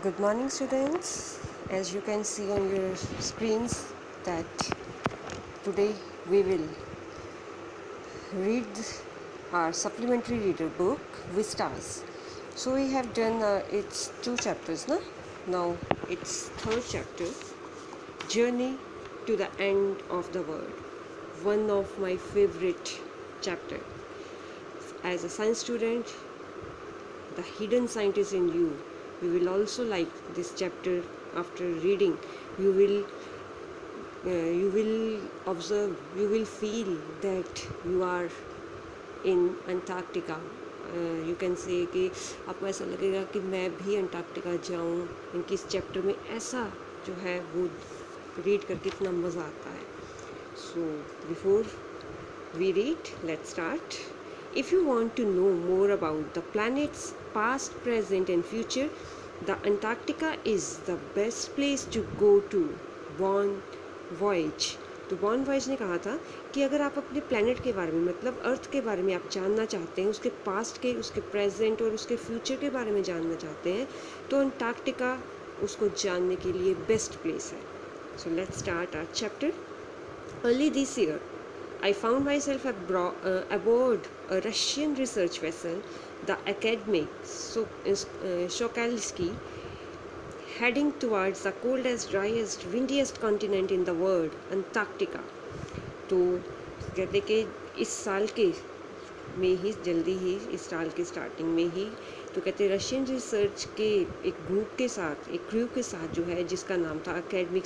Good morning, students. As you can see on your screens that today we will read our supplementary reader book Vistas. So we have done its two chapters, na? Now it's third chapter, Journey to the End of the World. One of my favorite chapter. As a science student, the hidden scientist in you, you will also like this chapter. After reading, you will observe, you will feel that you are in Antarctica. You can say कि आपको ऐसा लगेगा कि मैं भी Antarctica जाऊं. इनकी इस चैप्टर में ऐसा जो है वो रीड करके इतना मज़ा आता है. So before we read, let's start. If you want to know more about the planet's past, present and future, the Antarctica is the best place to go to. Bon Voyage. तो बॉन voyage ने कहा था कि अगर आप अपने planet के बारे में, मतलब अर्थ के बारे में आप जानना चाहते हैं, उसके पास्ट के, उसके प्रेजेंट और उसके फ्यूचर के बारे में जानना चाहते हैं, तो अंटार्कटिका उसको जानने के लिए बेस्ट प्लेस है. So let's start our chapter. Early this year I found myself aboard a Russian research vessel, the Akademik Shokalsky, heading towards the coldest, driest, windiest continent in the world, Antarctica. तो कहते कि इस साल के में ही, जल्दी ही इस साल के स्टार्टिंग में ही, तो कहते रशियन रिसर्च के एक ग्रुप के साथ, एक क्रू के साथ जो है, जिसका नाम था अकेडमिक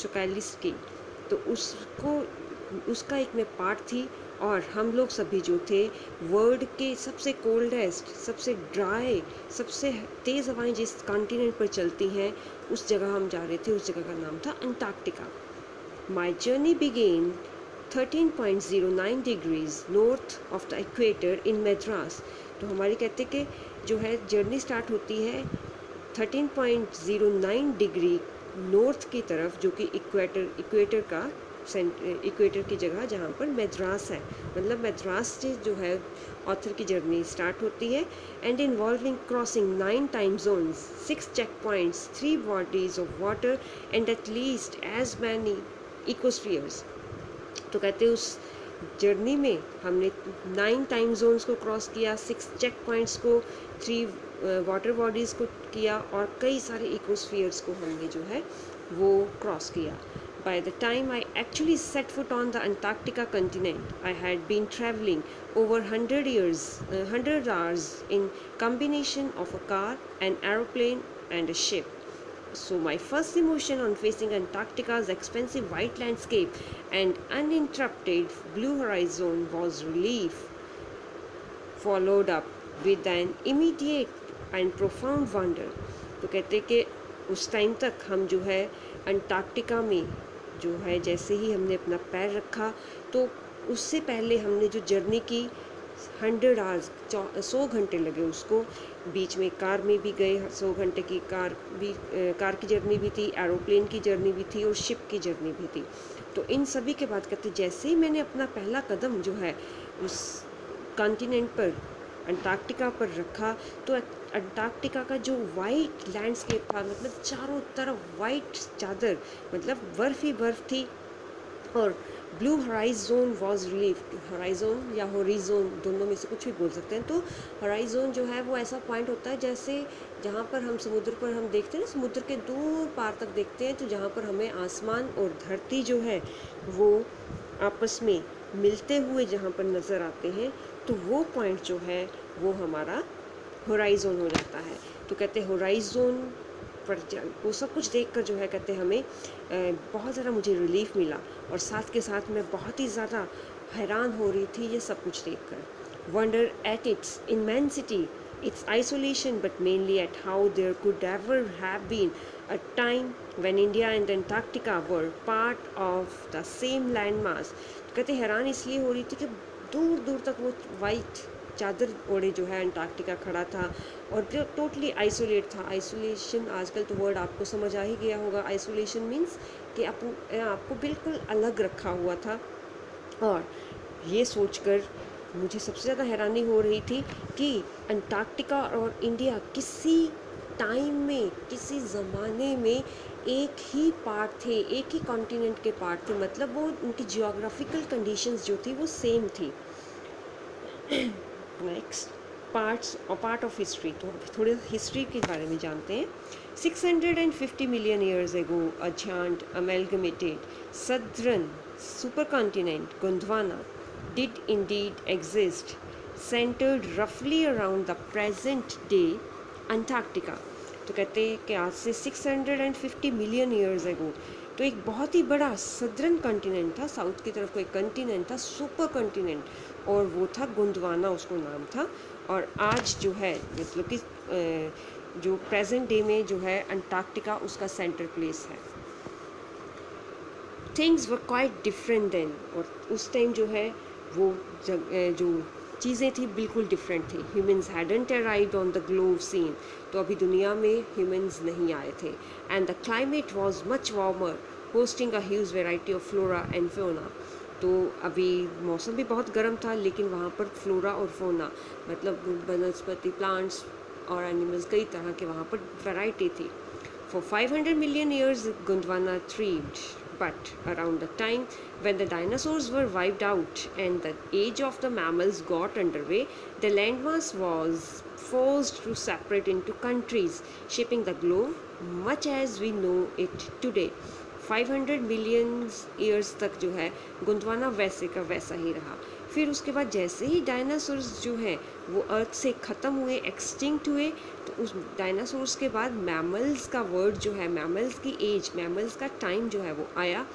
शोकालिस्की, तो उसका एक में पार्ट थी. और हम लोग सभी जो थे वर्ल्ड के सबसे कोल्डेस्ट, सबसे ड्राई, सबसे तेज़ हवाएं जिस कॉन्टिनेंट पर चलती हैं, उस जगह हम जा रहे थे. उस जगह का नाम था Antarctica. My journey began 13.09 degrees north of the equator in Madras. तो हमारी कहते कि जो है जर्नी स्टार्ट होती है 13.09 डिग्री नॉर्थ की तरफ, जो कि इक्वेटर का इक्वेटर की जगह जहाँ पर मद्रास है, मतलब मद्रास से जो है ऑथर की जर्नी स्टार्ट होती है. And involving crossing 9 time zones, 6 check points, 3 bodies of water and at least as many ecospheres. तो कहते हैं उस जर्नी में हमने 9 टाइम जोन्स को क्रॉस किया, 6 चेक पॉइंट्स को, 3 वाटर बॉडीज़ को किया और कई सारे इकोस्फीयर्स को हमने जो है वो क्रॉस किया. By the time I actually set foot on the Antarctica continent, I had been traveling over 100 hours in combination of a car, an aeroplane and a ship. So my first emotion on facing Antarctica's expansive white landscape and uninterrupted blue horizon was relief, followed up with an immediate and profound wonder. तो कहते कि उस time तक हम जो है Antarctica में जो है, जैसे ही हमने अपना पैर रखा, तो उससे पहले हमने जो जर्नी की 100 आवर्स, 100 घंटे लगे उसको. बीच में कार में भी गए, 100 घंटे की कार की जर्नी भी थी, एरोप्लेन की जर्नी भी थी और शिप की जर्नी भी थी. तो इन सभी के बाद कहते जैसे ही मैंने अपना पहला कदम जो है उस कॉन्टिनेंट पर, अंटार्कटिका पर रखा, तो अंटार्कटिका का जो वाइट लैंडस्केप था, मतलब चारों तरफ वाइट चादर, मतलब बर्फ़ ही बर्फ़ थी. और ब्लू हॉराइज़न वाज रिलीफ. हॉराइज़न या हॉरिज़न, दोनों में से कुछ भी बोल सकते हैं. तो हॉराइज़न जो है वो ऐसा पॉइंट होता है जैसे जहाँ पर हम समुद्र पर हम देखते हैं ना, समुद्र के दूर पार तक देखते हैं, तो जहाँ पर हमें आसमान और धरती जो है वो आपस में मिलते हुए जहाँ पर नज़र आते हैं, तो वो पॉइंट जो है वो हमारा होराइज़न हो जाता है. तो कहते हैं होराइज़न पर वो सब कुछ देखकर जो है, कहते हमें बहुत ज़्यादा मुझे रिलीफ मिला. और साथ के साथ मैं बहुत ही ज़्यादा हैरान हो रही थी ये सब कुछ देखकर. Wonder at its immensity, its isolation, but mainly at how there could ever have been a time when India and Antarctica were part of the same landmass. कहते हैरान इसलिए हो रही थी कि दूर दूर तक वो वाइट चादर ओढ़े जो है अंटार्कटिका खड़ा था और जो टोटली आइसोलेट था. आइसोलेशन आजकल तो वर्ड आपको समझ आ ही गया होगा. आइसोलेशन मीन्स कि आपको बिल्कुल अलग रखा हुआ था. और ये सोचकर मुझे सबसे ज़्यादा हैरानी हो रही थी कि अंटार्कटिका और इंडिया किसी टाइम में, किसी ज़माने में एक ही पार्ट थे, एक ही कॉन्टिनेंट के पार्ट थे, मतलब वो उनकी जियोग्राफिकल कंडीशंस जो थी वो सेम थी। नेक्स्ट पार्ट ऑफ हिस्ट्री, तो थोड़े हिस्ट्री के बारे में जानते हैं। 650 million years ago, a giant amalgamated southern supercontinent Gondwana did indeed exist, centered roughly around the present day Antarctica। तो कहते हैं कि आज से 650 मिलियन ईयर्स एगो तो एक बहुत ही बड़ा सदर्न कॉन्टिनेंट था, साउथ की तरफ कोई कॉन्टिनेंट था, सुपर कॉन्टिनेंट, और वो था गोंडवाना, उसको नाम था। और आज जो है मतलब कि जो प्रेजेंट डे में जो है अंटार्कटिका उसका सेंटर प्लेस है। Things were quite different then, और उस टाइम जो है वो जो चीज़ें थी बिल्कुल डिफरेंट थी। Humans hadn't arrived on the globe scene, तो अभी दुनिया में ह्यूमन्स नहीं आए थे। And the climate was much warmer, hosting a huge variety of flora and fauna. तो अभी मौसम भी बहुत गर्म था, लेकिन वहाँ पर फ्लोरा और फौना मतलब वनस्पति, प्लांट्स और एनिमल्स, कई तरह के वहाँ पर वैरायटी थी। For 500 million years, Gondwana thrived, but around the time when the dinosaurs were wiped out and the age of the mammals got underway, the landmass was forced to separate into countries, shaping the globe much as we know it today. 500 million years तक जो है गोंडवाना वैसे का वैसा ही रहा। फिर उसके बाद जैसे ही डायनासोर्स जो हैं वो अर्थ से ख़त्म हुए, एक्सटिंक्ट हुए, तो उस डायनासोर्स के बाद मैमल्स का वर्ड जो है, मैमल्स की एज, मैमल्स का टाइम जो है वो आया।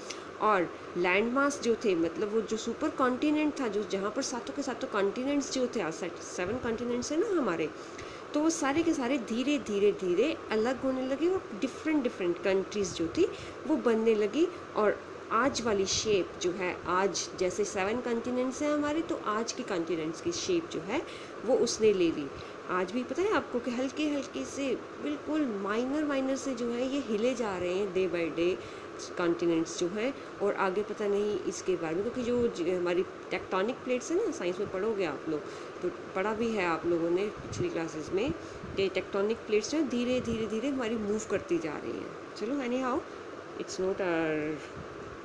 और लैंड मास जो थे, मतलब वो जो सुपर कॉन्टिनेंट था, जो जहाँ पर सातों के सातों कॉन्टिनेंट्स जो थे, 7 कॉन्टिनेंट्स हैं ना हमारे, तो वो सारे के सारे धीरे धीरे धीरे अलग होने लगे और डिफरेंट कंट्रीज़ जो थी वो बनने लगी। और आज वाली शेप जो है, आज जैसे 7 कॉन्टिनेंट्स हैं हमारे, तो आज की कॉन्टिनेंट्स की शेप जो है वो उसने ले ली। आज भी पता है आपको कि हल्के हल्के से, बिल्कुल माइनर से जो है ये हिले जा रहे हैं डे बाय डे कॉन्टिनेंट्स जो है। और आगे पता नहीं इसके बारे में, क्योंकि जो हमारी टेक्टोनिक प्लेट्स है ना, साइंस में पढ़ोगे आप लोग, तो पढ़ा भी है आप लोगों ने पिछली क्लासेस में कि टेक्टोनिक प्लेट्स जो धीरे धीरे हमारी मूव करती जा रही हैं। चलो anyhow, it's not our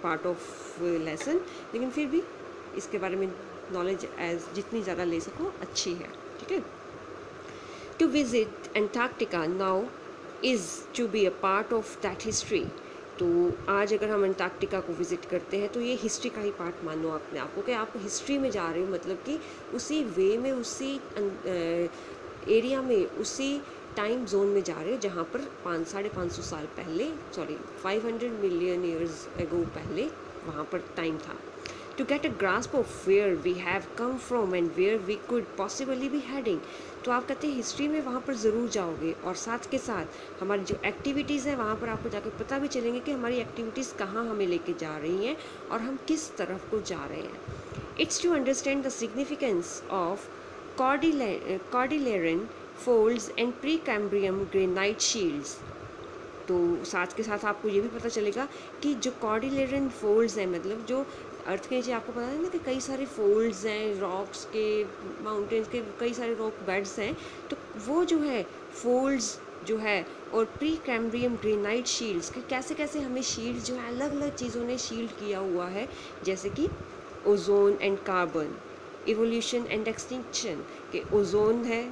part of lesson, लेकिन फिर भी इसके बारे में नॉलेज एज जितनी ज़्यादा ले सको अच्छी है, ठीक है। To visit Antarctica now is to be a part of that history. तो आज अगर हम अंटार्कटिका को विज़िट करते हैं तो ये हिस्ट्री का ही पार्ट मानो अपने आप को, कि आप हिस्ट्री में जा रहे हो, मतलब कि उसी वे में, उसी एरिया में, उसी टाइम जोन में जा रहे हो जहाँ पर 550 साल पहले, 500 मिलियन ईयर्स एगो पहले वहाँ पर टाइम था। To get a grasp of where we have come from and where we could possibly be heading. तो आप कहते हैं हिस्ट्री में वहाँ पर ज़रूर जाओगे, और साथ के साथ हमारी जो एक्टिविटीज़ हैं वहाँ पर आपको जाकर पता भी चलेंगे कि हमारी एक्टिविटीज़ कहाँ हमें लेके जा रही हैं और हम किस तरफ को जा रहे हैं। It's to understand the significance of Cordilleran folds and Precambrian granite shields. तो साथ के साथ आपको ये भी पता चलेगा कि जो कॉर्डिलेरन फोल्ड्स हैं, मतलब जो अर्थ के नीचे, आपको पता है ना कि कई सारे फोल्ड्स हैं, रॉक्स के, माउंटेन्स के कई सारे रॉक बेड्स हैं, तो वो जो है फोल्ड्स जो है, और प्री कैम्ब्रियम ग्रेनाइट शील्ड्स के कैसे कैसे हमें शील्ड जो है अलग अलग चीज़ों ने शील्ड किया हुआ है, जैसे कि ozone and carbon, evolution and extinction, कि ओजोन है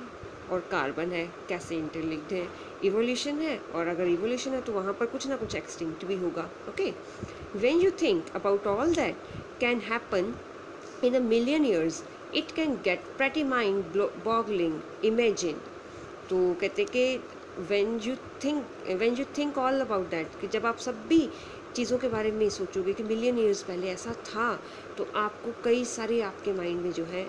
और कार्बन है, कैसे इंटरलिंक्ड है, इवोल्यूशन है, और अगर इवोल्यूशन है तो वहाँ पर कुछ ना कुछ एक्सटिंक्ट भी होगा। Okay, when you think about all that can happen in a million years, it can get pretty mind boggling imagine. तो कहते कि when you think all about that, कि जब आप सब भी चीज़ों के बारे में सोचोगे कि मिलियन ईयर्स पहले ऐसा था, तो आपको कई सारे आपके माइंड में जो है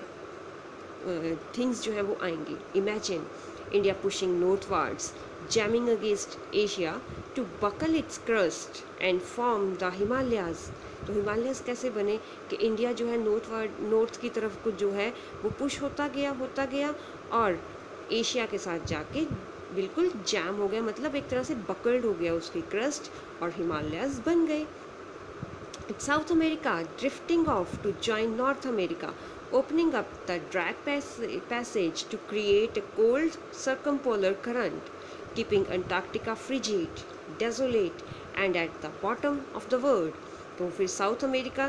थिंग्स जो है वो आएंगी। Imagine India pushing northwards, jamming against Asia to buckle its crust and form the Himalayas। तो हिमालयस कैसे बने कि इंडिया जो है नॉर्थ की तरफ को जो है वो पुश होता गया और एशिया के साथ जाके बिल्कुल जैम हो गया, मतलब एक तरह से बकल्ड हो गया उसकी क्रस्ट, और हिमालयस बन गए। South America drifting off to join North America, opening up the drag passage to create a cold circumpolar current। keeping Antarctica frigid, desolate and at the bottom of the world. तो फिर south America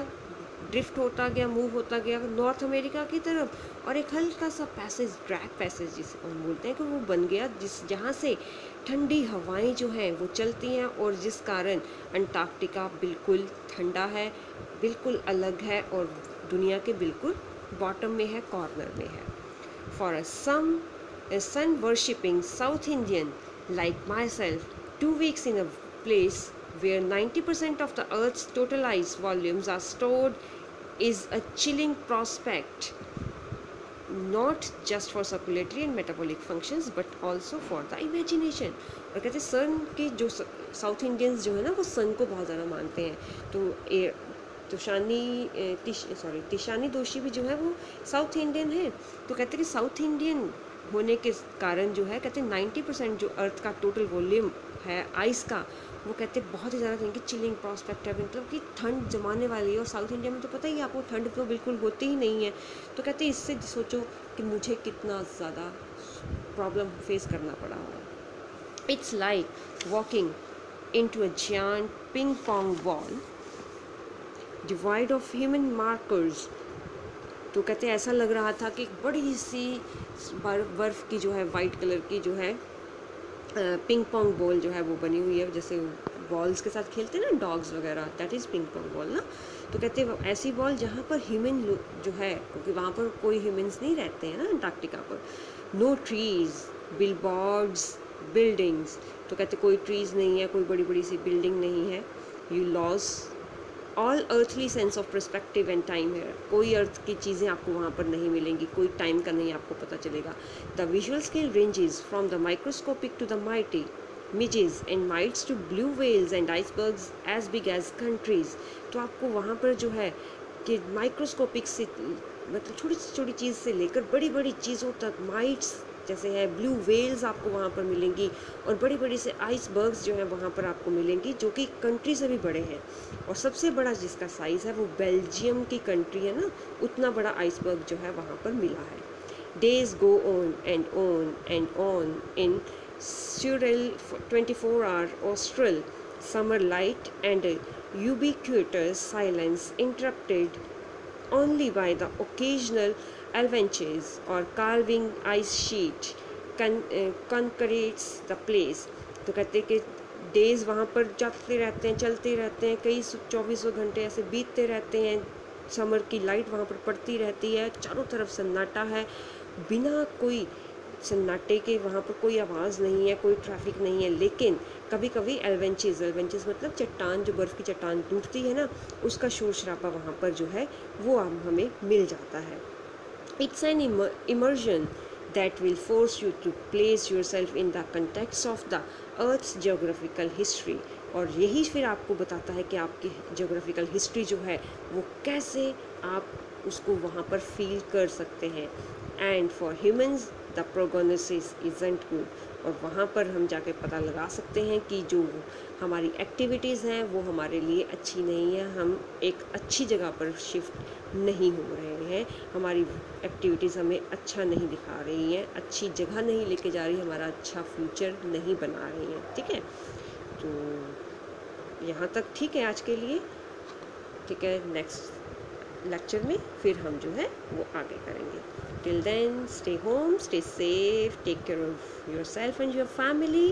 drift होता गया, move होता गया north America की तरफ, और एक हल्का सा पैसेज, ड्रैग पैसेज जिसे हम बोलते हैं कि वो बन गया, जहाँ से ठंडी हवाएं जो हैं वो चलती हैं, और जिस कारण अंटार्कटिका बिल्कुल ठंडा है, बिल्कुल अलग है और दुनिया के बिल्कुल बॉटम में है, कॉर्नर में है. For a sun worshipping South Indian like myself, 2 weeks in a place where 90% of the Earth's total ice volumes are stored is a chilling prospect, not just for circulatory and metabolic functions but also for the imagination. और कहते हैं सन के जो south Indians जो है ना वो सन को बहुत ज़्यादा मानते हैं. तो तिशानी दोशी भी जो है वो साउथ इंडियन है. तो कहते हैं कि साउथ इंडियन होने के कारण जो है, कहते हैं 90% जो अर्थ का टोटल वॉल्यूम है आइस का, वो कहते हैं बहुत ही ज़्यादा कहेंगे चिलिंग प्रॉस्पेक्ट है, मतलब कि ठंड जमाने वाली है. और साउथ इंडिया में तो पता ही है आपको, ठंड तो बिल्कुल होती ही नहीं है. तो कहते हैं इससे सोचो कि मुझे कितना ज़्यादा प्रॉब्लम फेस करना पड़ा होगा. It's like walking into a giant ping pong ball divide of human markers. तो कहते हैं ऐसा लग रहा था कि एक बड़ी सी बर्फ़ की जो है वाइट कलर की जो है पिंग पोंग बॉल जो है वो बनी हुई है, जैसे बॉल्स के साथ खेलते हैं ना डॉग्स वगैरह, that is ping pong ball ना. तो कहते हैं ऐसी बॉल जहाँ पर ह्यूमन जो है, क्योंकि वहाँ पर कोई ह्यूमन्स नहीं रहते हैं ना अंटार्कटिका पर. No trees, billboards, buildings. तो कहते कोई ट्रीज़ नहीं है, कोई बड़ी बड़ी सी बिल्डिंग नहीं है. You loss all earthly sense of perspective and time है. कोई अर्थ की चीज़ें आपको वहाँ पर नहीं मिलेंगी, कोई टाइम का नहीं आपको पता चलेगा. The visual scale ranges from the microscopic to the mighty midges and mites to blue whales and icebergs as big as countries. तो आपको वहाँ पर जो है कि माइक्रोस्कोपिक से मतलब छोटी से छोटी चीज़ से लेकर बड़ी बड़ी चीज़ों तक, माइट्स जैसे है, ब्लू वेल्स आपको वहाँ पर मिलेंगी, और बड़ी बड़ी से आइसबर्ग्स जो हैं वहाँ पर आपको मिलेंगी, जो कि कंट्री से भी बड़े हैं. और सबसे बड़ा जिसका साइज़ है वो बेल्जियम की कंट्री है ना, उतना बड़ा आइसबर्ग जो है वहाँ पर मिला है. Days go on and on in surreal 24-hour austral summer light and a ubiquitous silence interrupted only by the occasional avalanches or calving ice sheet concretes the place. तो कहते हैं कि डेज वहाँ पर जाते रहते हैं, चलते रहते हैं, कई 24 घंटे ऐसे बीतते रहते हैं. समर की लाइट वहाँ पर पड़ती रहती है, चारों तरफ सन्नाटा है, बिना कोई सन्नाटे के वहाँ पर कोई आवाज़ नहीं है, कोई ट्रैफिक नहीं है. लेकिन कभी कभी एलवेंचेस मतलब चट्टान, जो बर्फ़ की चट्टान टूटती है ना, उसका शोर शराबा वहाँ पर जो है वो हमें मिल जाता है. It's an immersion that will force you to place yourself in the context of the earth's geographical history. और यही फिर आपको बताता है कि आपकी जियोग्राफिकल हिस्ट्री जो है वो कैसे आप उसको वहाँ पर फील कर सकते हैं. And for humans the prognosis isn't good. और वहाँ पर हम जाके पता लगा सकते हैं कि जो हमारी एक्टिविटीज़ हैं वो हमारे लिए अच्छी नहीं है, हम एक अच्छी जगह पर शिफ्ट नहीं हो रहे हैं, हमारी एक्टिविटीज़ हमें अच्छा नहीं दिखा रही हैं, अच्छी जगह नहीं लेके जा रही, हमारा अच्छा फ्यूचर नहीं बना रही हैं. ठीक है, तो यहाँ तक ठीक है आज के लिए. ठीक है, नेक्स्ट लेक्चर में फिर हम जो है वो आगे करेंगे. Till then, stay home, stay safe, take care of yourself and your family,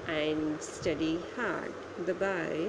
and study hard. Bye-bye.